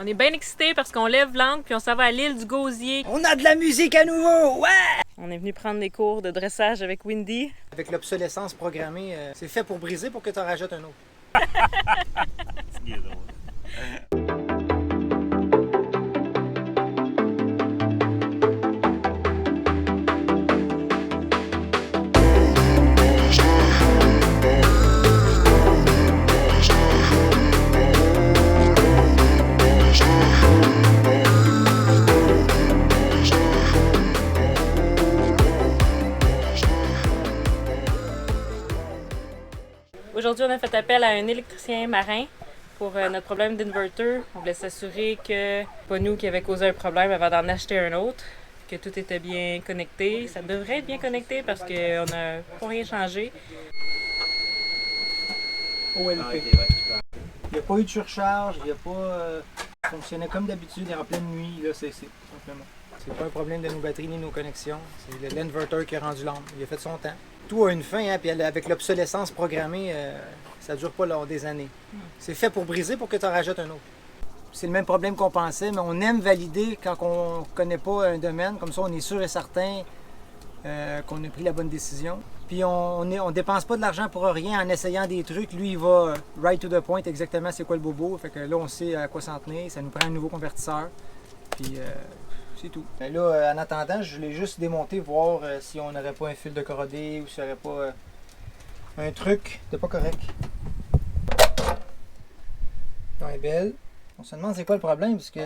On est bien excités parce qu'on lève l'ancre puis on s'en va à l'île du Gosier. On a de la musique à nouveau! Ouais! On est venu prendre des cours de dressage avec Windy. Avec l'obsolescence programmée, c'est fait pour briser pour que tu en rajoutes un autre. C'est drôle. Aujourd'hui, on a fait appel à un électricien marin pour notre problème d'inverter. On voulait s'assurer que pas nous qui avait causé un problème avant d'en acheter un autre, que tout était bien connecté. Ça devrait être bien connecté parce qu'on n'a pas rien changé. OLP. Il n'y a pas eu de surcharge, il n'y a pas. Ça fonctionnait comme d'habitude et en pleine nuit, là, c'est simplement. C'est pas un problème de nos batteries ni nos connexions. C'est l'inverter qui a rendu l'âme. Il a fait son temps. Tout a une fin, hein, puis avec l'obsolescence programmée, ça dure pas lors des années. C'est fait pour briser pour que tu en rajoutes un autre. C'est le même problème qu'on pensait, mais on aime valider quand on connaît pas un domaine. Comme ça, on est sûr et certain qu'on a pris la bonne décision. Puis on dépense pas de l'argent pour rien en essayant des trucs. Lui, il va right to the point, exactement c'est quoi le bobo. Fait que là, on sait à quoi s'en tenir. Ça nous prend un nouveau convertisseur. Puis c'est tout. Mais là, en attendant, je voulais juste démonter, voir si on n'aurait pas un fil de corrodé ou s'il n'y aurait pas un truc de pas correct. Elle est belle. On se demande c'est quoi le problème, parce que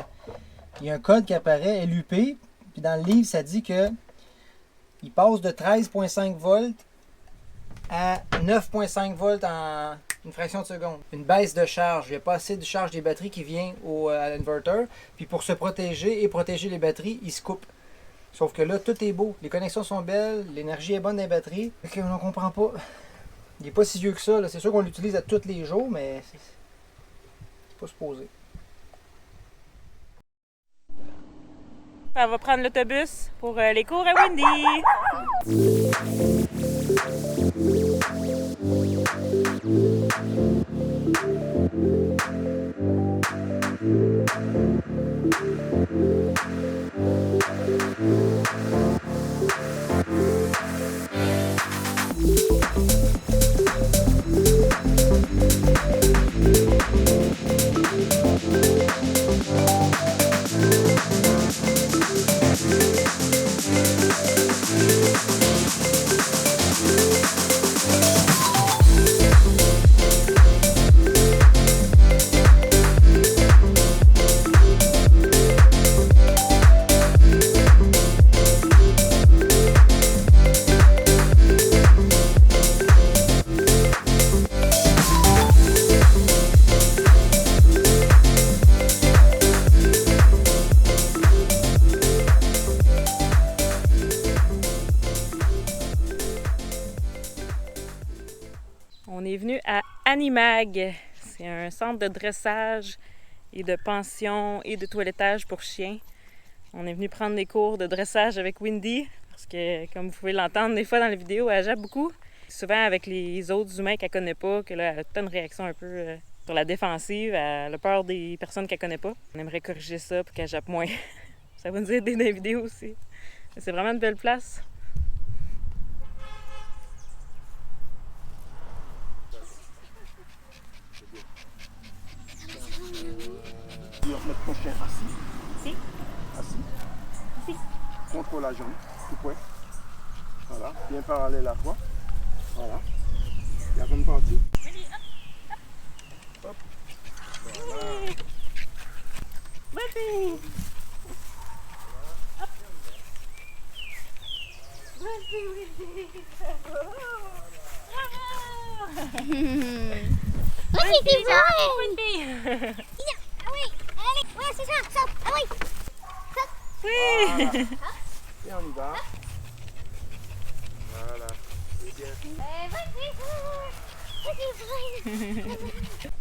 il y a un code qui apparaît, LUP, puis dans le livre, ça dit que il passe de 13,5 volts à 9,5 volts en une fraction de seconde. Une baisse de charge. Il n'y a pas assez de charge des batteries qui vient à l'inverter. Puis pour se protéger et protéger les batteries, il se coupe. Sauf que là, tout est beau. Les connexions sont belles, l'énergie est bonne dans les batteries. Fait qu'on ne comprend pas. Il n'est pas si vieux que ça. C'est sûr qu'on l'utilise à tous les jours, mais c'est pas supposé. On va prendre l'autobus pour les cours à Windy. On est venu à Animag. C'est un centre de dressage et de pension et de toilettage pour chiens. On est venu prendre des cours de dressage avec Windy parce que, comme vous pouvez l'entendre des fois dans les vidéos, elle jappe beaucoup. Souvent avec les autres humains qu'elle connaît pas, que là, elle a toute une réaction un peu sur la défensive. Elle a peur des personnes qu'elle connaît pas. On aimerait corriger ça pour qu'elle jappe moins. Ça va nous aider dans les vidéos aussi. C'est vraiment une belle place. Mettre ton chien assis. Si. Assis. Assis. Contre la jambe, tout près. Voilà, bien parallèle à toi. Voilà. Il y a bonne partie. Hop. Voilà. Vas-y. Hop. Vas-y, Windy. Bravo. Vas-y, dis Windy. Ah oui, allez, ouais, c'est ça, saute, ah oui. Oui. Voilà. Et on y va. Voilà. C'est bien.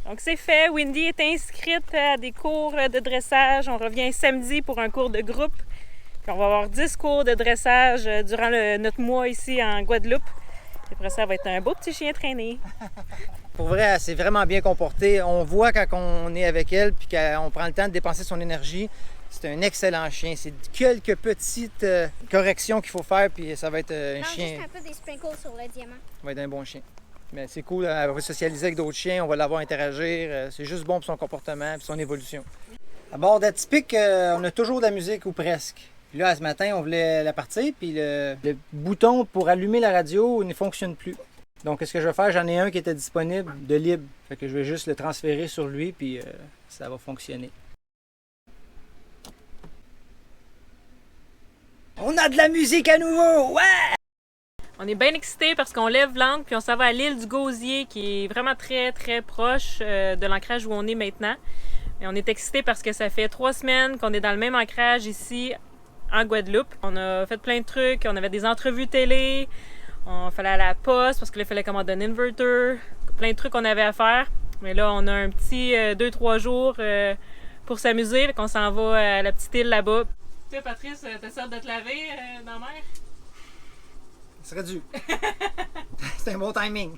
Donc c'est fait. Windy est inscrite à des cours de dressage. On revient samedi pour un cours de groupe. Puis on va avoir 10 cours de dressage durant notre mois ici en Guadeloupe. Puis après ça, ça va être un beau petit chien traîné. Pour vrai, elle s'est vraiment bien comportée. On voit quand on est avec elle puis qu'on prend le temps de dépenser son énergie. C'est un excellent chien. C'est quelques petites corrections qu'il faut faire puis ça va être un Non, chien. juste un peu des sprinkles sur le diamant. Ça va être un bon chien. Mais c'est cool, elle va socialiser avec d'autres chiens, on va l'avoir interagir. C'est juste bon pour son comportement et son évolution. À bord d'Atypique, on a toujours de la musique ou presque. Puis là, ce matin, on voulait la partir, puis le bouton pour allumer la radio ne fonctionne plus. Donc, ce que je vais faire, j'en ai un qui était disponible de libre. Fait que je vais juste le transférer sur lui, puis ça va fonctionner. On a de la musique à nouveau! Ouais! On est bien excités parce qu'on lève l'ancre puis on s'en va à l'île du Gosier qui est vraiment très très proche de l'ancrage où on est maintenant. Et on est excités parce que ça fait 3 semaines qu'on est dans le même ancrage ici en Guadeloupe. On a fait plein de trucs, on avait des entrevues télé, on fallait aller à la poste parce qu'il fallait commander un inverter, plein de trucs qu'on avait à faire. Mais là, on a un petit 2-3 jours pour s'amuser, fait qu'on s'en va à la petite île là-bas. Tu sais, Patrice, t'as sorte de te laver dans la mer? Ça serait dû. C'est un bon timing.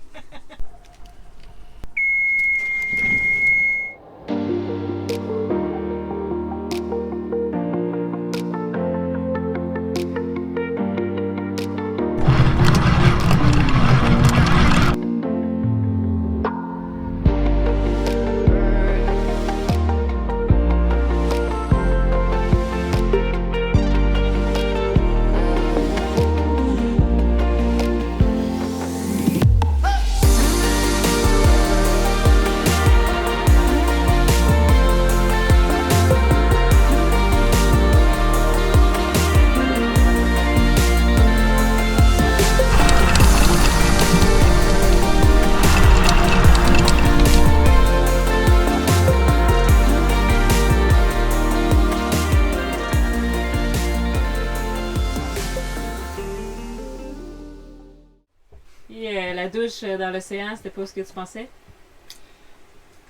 Puis la douche dans l'océan, c'était pas ce que tu pensais?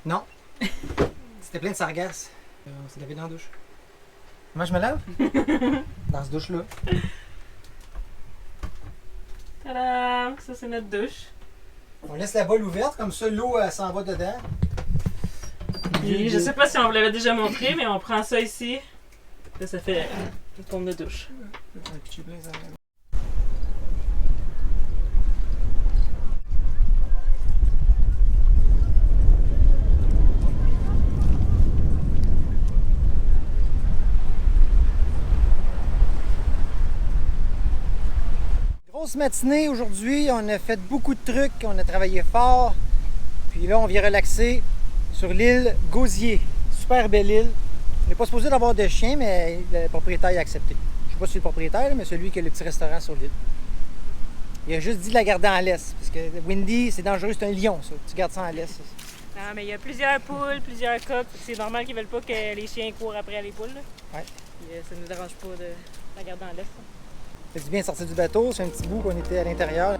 Non. C'était plein de sargasses. On s'est lavé dans la douche. Comment je me lave? Dans ce douche-là. Tadam! Ça, c'est notre douche. On laisse la bolle ouverte, comme ça l'eau s'en va dedans. Puis, je sais pas si on vous l'avait déjà montré, mais on prend ça ici. Là, ça fait une pompe de douche. Grosse matinée aujourd'hui, on a fait beaucoup de trucs, on a travaillé fort. Puis là, on vient relaxer sur l'île Gosier. Super belle île. On n'est pas supposé d'avoir de chien, mais le propriétaire a accepté. Je sais pas si c'est le propriétaire, mais celui qui a le petit restaurant sur l'île. Il a juste dit de la garder en laisse, parce que Windy, c'est dangereux, c'est un lion, ça. Tu gardes ça en laisse. Non, mais il y a plusieurs poules, plusieurs coqs. C'est normal qu'ils veulent pas que les chiens courent après les poules. Là. Ouais. Puis, ça nous dérange pas de la garder en laisse. Ça fait du bien de sortir du bateau, c'est un petit bout qu'on était à l'intérieur.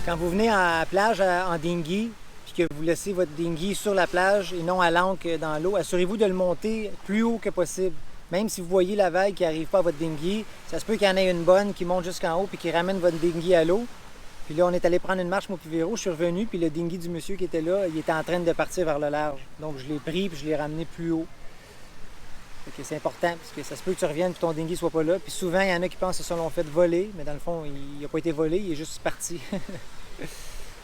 Quand vous venez à la plage en dinghy, puis que vous laissez votre dinghy sur la plage et non à l'ancre dans l'eau, assurez-vous de le monter plus haut que possible. Même si vous voyez la vague qui n'arrive pas à votre dinghy, ça se peut qu'il y en ait une bonne qui monte jusqu'en haut puis qui ramène votre dinghy à l'eau. Puis là, on est allé prendre une marche, moi puis Véro, je suis revenu, puis le dinghy du monsieur qui était là, il était en train de partir vers le large. Donc je l'ai pris, puis je l'ai ramené plus haut. Fait que c'est important, parce que ça se peut que tu reviennes, puis ton dinghy soit pas là. Puis souvent, il y en a qui pensent que ça l'ont fait voler, mais dans le fond, il n'a pas été volé, il est juste parti.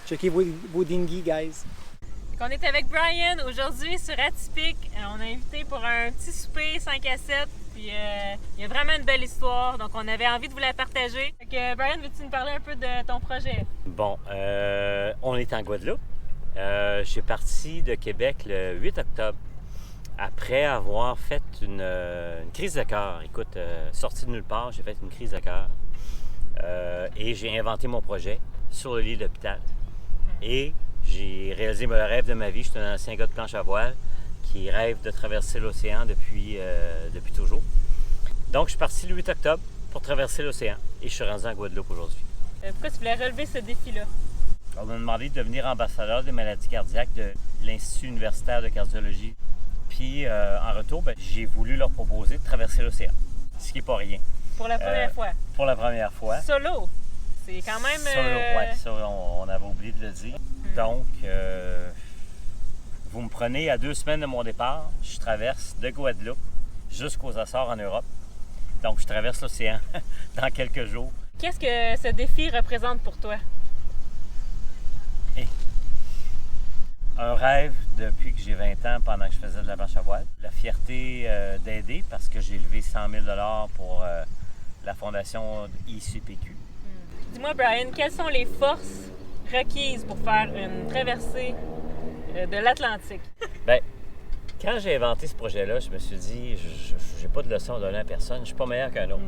Checkez vos dinghies, guys. On est avec Brian aujourd'hui sur Atypique. On a invité pour un petit souper 5 à 7. Puis il y a vraiment une belle histoire, donc on avait envie de vous la partager. Fait que, Brian, veux-tu nous parler un peu de ton projet? Bon, on est en Guadeloupe. Je suis parti de Québec le 8 octobre après avoir fait une crise de cœur. Écoute, sorti de nulle part, j'ai fait une crise de cœur et j'ai inventé mon projet sur le lit de l'hôpital. Et j'ai réalisé le rêve de ma vie. Je suis un ancien gars de planche à voile qui rêve de traverser l'océan depuis toujours. Donc, je suis parti le 8 octobre pour traverser l'océan et je suis rendu en Guadeloupe aujourd'hui. Pourquoi tu voulais relever ce défi-là? On m'a demandé de devenir ambassadeur des maladies cardiaques de l'Institut universitaire de cardiologie. Puis, en retour, j'ai voulu leur proposer de traverser l'océan, ce qui n'est pas rien. Pour la première fois? Pour la première fois. Solo? C'est quand même... Solo, oui, ça, on avait oublié de le dire. Donc, vous me prenez à 2 semaines de mon départ, je traverse de Guadeloupe jusqu'aux Açores en Europe. Donc, je traverse l'océan dans quelques jours. Qu'est-ce que ce défi représente pour toi? Un rêve depuis que j'ai 20 ans pendant que je faisais de la planche à voile. La fierté d'aider parce que j'ai levé 100 000 $ pour la fondation ICPQ. Dis-moi, Brian, quelles sont les forces requises pour faire une traversée de l'Atlantique? Bien, quand j'ai inventé ce projet-là, je me suis dit, j'ai pas de leçon à donner à personne, je suis pas meilleur qu'un autre.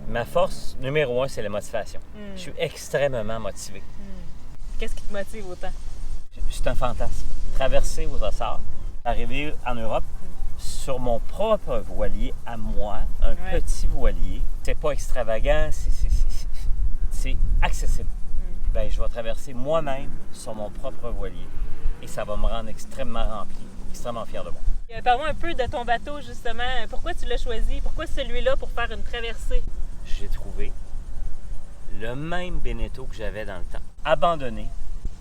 Ma force numéro 1, c'est la motivation. Je suis extrêmement motivé. Qu'est-ce qui te motive autant? C'est un fantasme. Traverser aux Açores, arriver en Europe sur mon propre voilier à moi, un petit voilier. C'est pas extravagant, c'est accessible. Bien, je vais traverser moi-même sur mon propre voilier et ça va me rendre extrêmement rempli, extrêmement fier de moi. Parle-moi un peu de ton bateau, justement. Pourquoi tu l'as choisi? Pourquoi celui-là pour faire une traversée? J'ai trouvé le même Beneteau que j'avais dans le temps, abandonné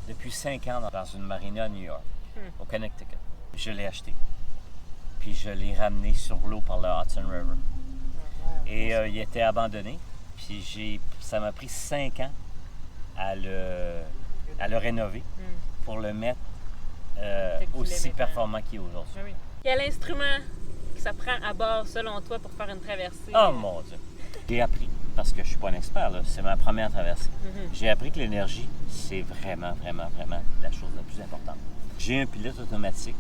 depuis 5 ans dans une marina à New York, au Connecticut. Je l'ai acheté, puis je l'ai ramené sur l'eau par le Hudson River. Et il était abandonné, puis ça m'a pris 5 ans à le rénover pour le mettre aussi performant qu'il est aujourd'hui. Oui. Quel instrument que ça prend à bord, selon toi, pour faire une traversée? Oh mon Dieu! J'ai appris, parce que je ne suis pas un expert, là, c'est ma première traversée. J'ai appris que l'énergie, c'est vraiment, vraiment, vraiment la chose la plus importante. J'ai un pilote automatique,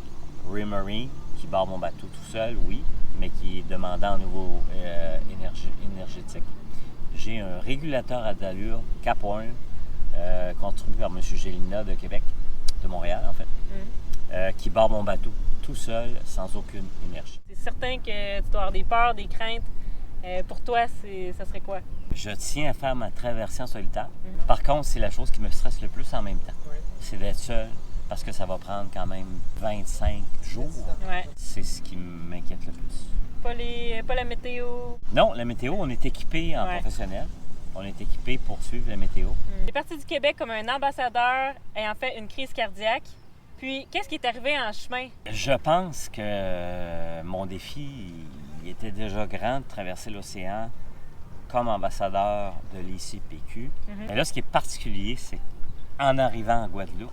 Ray Murray, qui barre mon bateau tout seul, oui, mais qui est demandant au niveau énergétique. J'ai un régulateur à d'allure Cap Horn, construit par M. Gélina de Québec, de Montréal en fait, qui barre mon bateau tout seul, sans aucune énergie. C'est certain que tu dois avoir des peurs, des craintes. Pour toi, ça serait quoi? Je tiens à faire ma traversée en solitaire. Par contre, c'est la chose qui me stresse le plus en même temps. C'est d'être seul, parce que ça va prendre quand même 25 jours. Ouais. C'est ce qui m'inquiète le plus. Pas la météo? Non, la météo, on est équipé en professionnel. On est équipé pour suivre la météo. Tu es parti du Québec comme un ambassadeur ayant fait une crise cardiaque. Puis, qu'est-ce qui est arrivé en chemin? Je pense que mon défi il était déjà grand de traverser l'océan comme ambassadeur de l'ICPQ. Mais là, ce qui est particulier, c'est qu'en arrivant en Guadeloupe,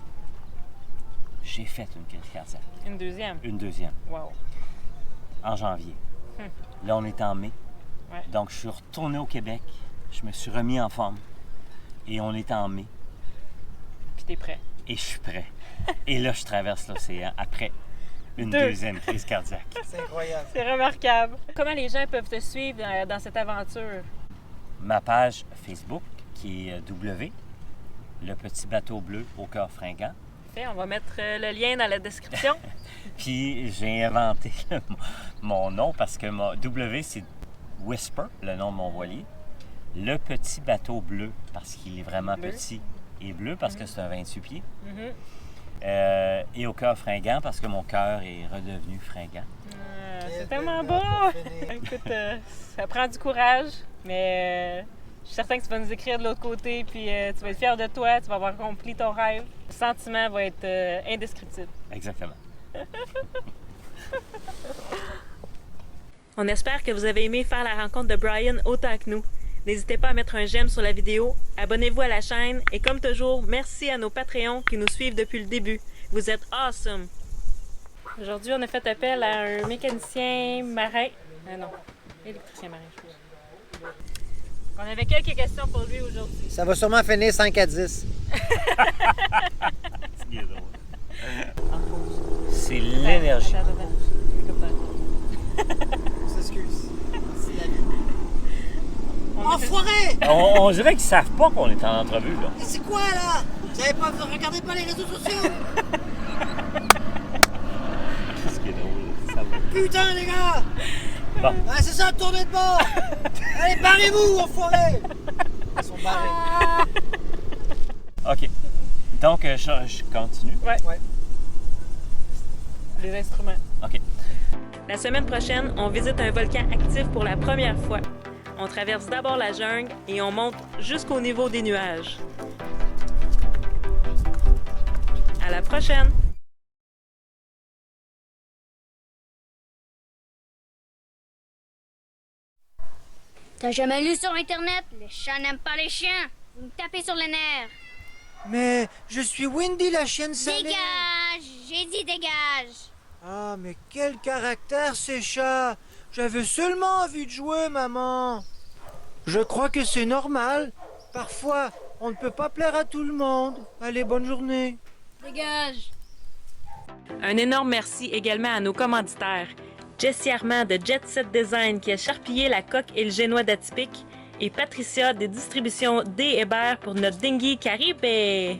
j'ai fait une crise cardiaque. Une deuxième? Une deuxième. Wow. En janvier. Là, on est en mai. Ouais. Donc, je suis retourné au Québec. Je me suis remis en forme. Et on est en mai. Puis t'es prêt? Et je suis prêt. Et là, je traverse l'océan après une deuxième crise cardiaque. C'est incroyable. C'est remarquable. Comment les gens peuvent te suivre dans cette aventure? Ma page Facebook, qui est W, le petit bateau bleu au cœur fringant. On va mettre le lien dans la description. Puis j'ai inventé mon nom parce que W, c'est Whisper, le nom de mon voilier. Le petit bateau bleu, parce qu'il est vraiment petit, et bleu parce que c'est un 28 pieds. Et au cœur fringant, parce que mon cœur est redevenu fringant. C'est tellement beau! Écoute, ça prend du courage, mais Je suis certain que tu vas nous écrire de l'autre côté, puis tu vas être fier de toi, tu vas avoir accompli ton rêve. Le sentiment va être indescriptible. Exactement. On espère que vous avez aimé faire la rencontre de Brian autant que nous. N'hésitez pas à mettre un j'aime sur la vidéo, abonnez-vous à la chaîne et comme toujours, merci à nos Patreons qui nous suivent depuis le début. Vous êtes awesome! Aujourd'hui, on a fait appel à un mécanicien marin. Non, électricien marin, je pense. On avait quelques questions pour lui aujourd'hui. Ça va sûrement finir 5 à 10. C'est l'énergie. Attends. On s'excuse. On a fait- Enfoiré! On dirait qu'ils savent pas qu'on est en entrevue, là. C'est quoi là? Vous regardez pas les réseaux sociaux? Ce qui est drôle, ça va. Putain les gars! Bon. Ah, c'est ça, tournez de bord! Allez, barrez-vous, enfoiré! Ils sont barrés. OK. Donc, je continue. Ouais. Ouais. Les instruments. OK. La semaine prochaine, on visite un volcan actif pour la première fois. On traverse d'abord la jungle et on monte jusqu'au niveau des nuages. À la prochaine! T'as jamais lu sur Internet? Les chats n'aiment pas les chiens. Vous me tapez sur les nerfs. Mais je suis Wendy, la chienne salée. Dégage! J'ai dit dégage! Ah, mais quel caractère ces chats! J'avais seulement envie de jouer, maman. Je crois que c'est normal. Parfois, on ne peut pas plaire à tout le monde. Allez, bonne journée. Dégage! Un énorme merci également à nos commanditaires. Jessie Armand de Jet Set Design qui a charpillé la coque et le génois d'Atypique et Patricia des distributions D. Hébert pour notre dinghy Caribe.